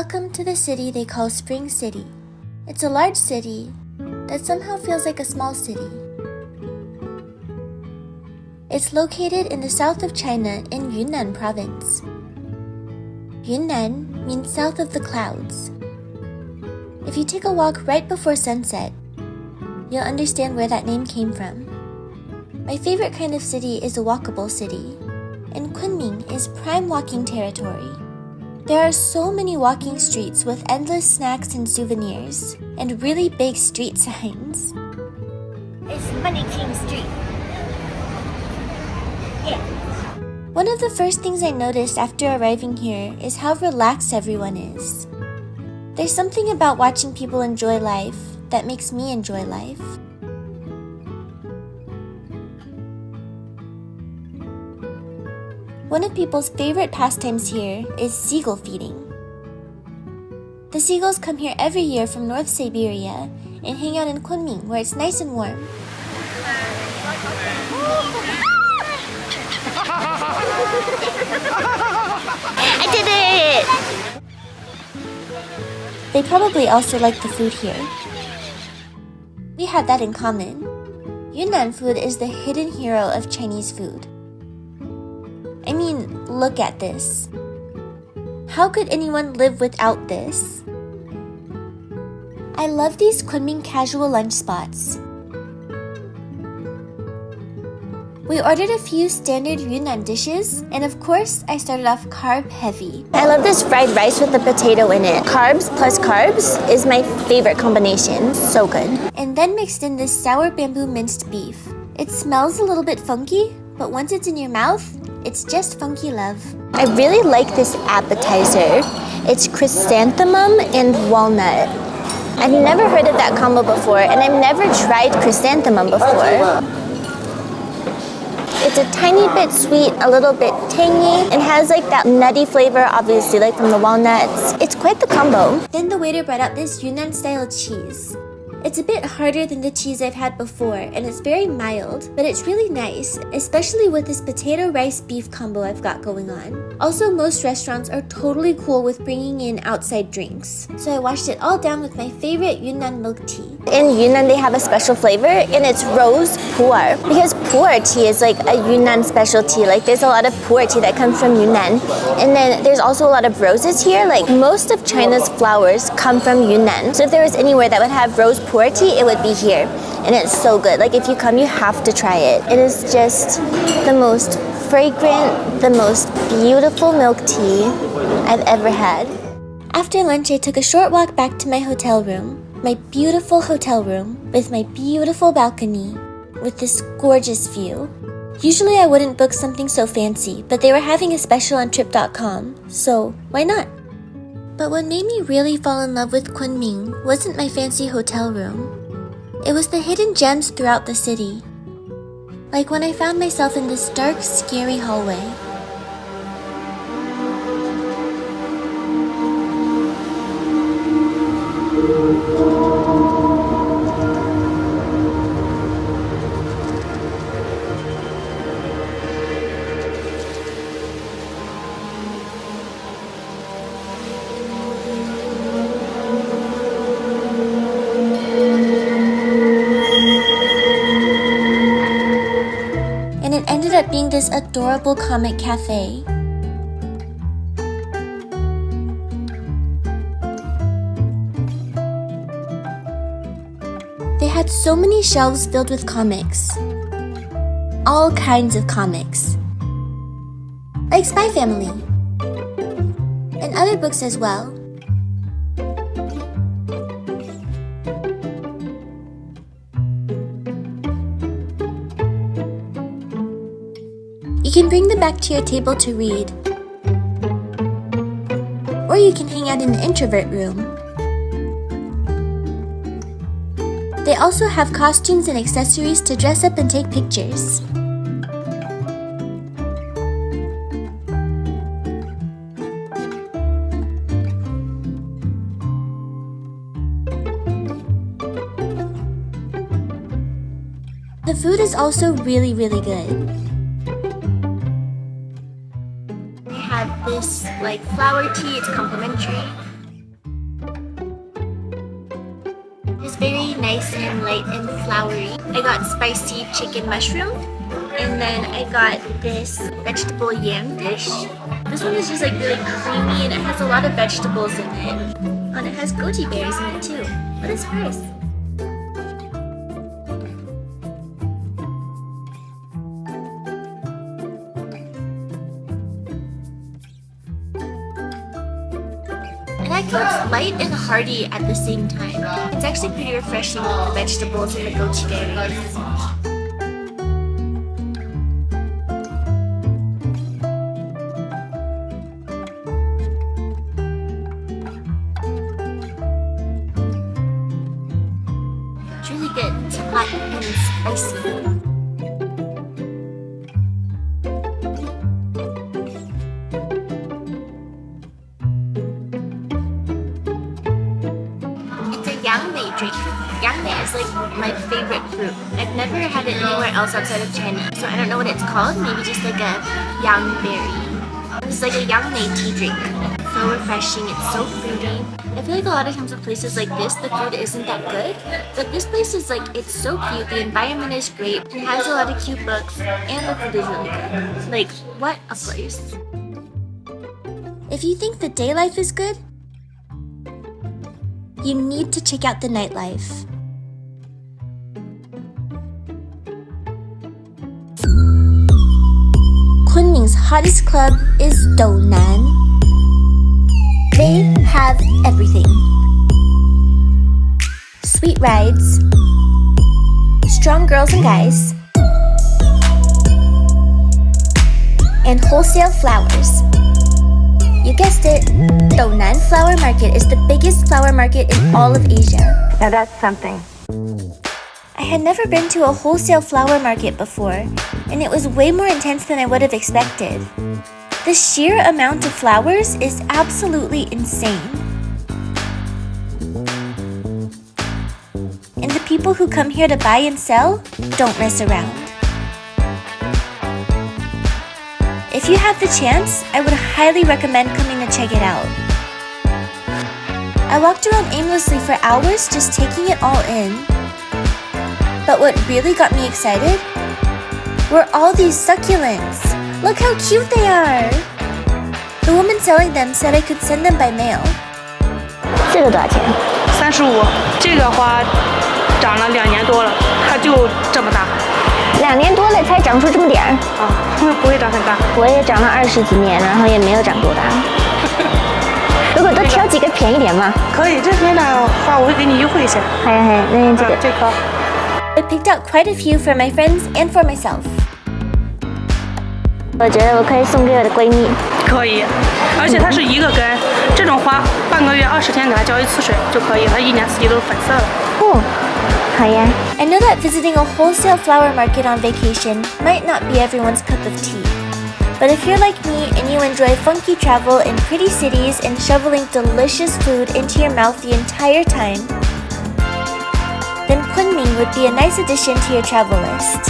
Welcome to the city they call Spring City. It's a large city that somehow feels like a small city. It's located in the south of China in Yunnan province. Yunnan means south of the clouds. If you take a walk right before sunset, you'll understand where that name came from. My favorite kind of city is a walkable city, and Kunming is prime walking territory. There are so many walking streets with endless snacks and souvenirs, and really big street signs. It's Money King Street. Yeah. One of the first things I noticed after arriving here is how relaxed everyone is. There's something about watching people enjoy life that makes me enjoy life. One of people's favorite pastimes here is seagull feeding. The seagulls come here every year from North Siberia and hang out in Kunming where it's nice and warm. I did it! They probably also like the food here. We have that in common. Yunnan food is the hidden hero of Chinese food. I mean, look at this. How could anyone live without this? I love these Kunming casual lunch spots. We ordered a few standard Yunnan dishes, and of course, I started off carb heavy. I love this fried rice with the potato in it. Carbs plus carbs is my favorite combination. So good. And then mixed in this sour bamboo minced beef. It smells a little bit funky, but once it's in your mouth, it's just funky love. I really like this appetizer. It's chrysanthemum and walnut. I've never heard of that combo before, and I've never tried chrysanthemum before. It's a tiny bit sweet, a little bit tangy, and has like that nutty flavor, obviously, like from the walnuts. It's quite the combo. Then the waiter brought out this Yunnan-style cheese. It's a bit harder than the cheese I've had before, and it's very mild, but it's really nice, especially with this potato rice beef combo I've got going on. Also, most restaurants are totally cool with bringing in outside drinks, so I washed it all down with my favorite Yunnan milk tea. In Yunnan, they have a special flavor, and it's rose pu'er. Because pu'er tea is like a Yunnan specialty. Like, there's a lot of pu'er tea that comes from Yunnan. And then there's also a lot of roses here. Like, most of China's flowers come from Yunnan. So if there was anywhere that would have rose pu'er tea, it would be here. And it's so good. Like, if you come, you have to try it. It is just the most fragrant, the most beautiful milk tea I've ever had. After lunch, I took a short walk back to my hotel room. My beautiful hotel room with my beautiful balcony with this gorgeous view. Usually I wouldn't book something so fancy, but they were having a special on Trip.com, so why not? But what made me really fall in love with Kunming wasn't my fancy hotel room. It was the hidden gems throughout the city. Like when I found myself in this dark, scary hallway. And it ended up being this adorable comic cafe. They had so many shelves filled with comics. All kinds of comics. Like Spy Family. And other books as well. You can bring them back to your table to read. Or you can hang out in the introvert room. They also have costumes and accessories to dress up and take pictures. The food is also really, really good. They have this like flower tea, it's complimentary. very nice and light and flowery. I got spicy chicken mushroom, and then I got this vegetable yam dish. This one is just like really creamy and it has a lot of vegetables in it. And it has goji berries in it too. What is price? I like how it's light and hearty at the same time. It's actually pretty refreshing with the vegetables and the goji berries. It's really good. It's hot and spicy. Yangmei drink. Yangmei is like my favorite fruit. I've never had it anywhere else outside of China, so I don't know what it's called. Maybe just like a yang berry. It's like a Yangmei tea drink. It's so refreshing. It's so fruity. I feel like a lot of times with places like this, the food isn't that good. But this place is like, it's so cute. The environment is great. It has a lot of cute books, and the food is really good. Like, what a place. If you think the day life is good, you need to check out the nightlife. Kunming's hottest club is Dounan. They have everything. Sweet rides, strong girls and guys, and wholesale flowers. You guessed it, Dounan Flower Market is the biggest flower market in all of Asia. Now that's something. I had never been to a wholesale flower market before, and it was way more intense than I would have expected. The sheer amount of flowers is absolutely insane. And the people who come here to buy and sell don't mess around. If you have the chance, I would highly recommend coming to check it out. I walked around aimlessly for hours just taking it all in. But what really got me excited were all these succulents. Look how cute they are! The woman selling them said I could send them by mail. 这个多少钱35，这个花长了2年多了，它就这么大。？2年多了才长出这么点儿。啊，不会长很大。我也长了20几年，然后也没有长多大。如果多挑几个便宜点嘛。可以，这边的话我会给你优惠一些。系系，那这个。这颗。I picked out quite a few for my friends and for myself. 我觉得我可以送给我的闺蜜。可以，而且它是一个根，这种花半个月20天给它浇一次水就可以，它1年4季都是粉色的。哦，好呀。I know that visiting a wholesale flower market on vacation might not be everyone's cup of tea. But if you're like me and you enjoy funky travel in pretty cities and shoveling delicious food into your mouth the entire time, then Kunming would be a nice addition to your travel list.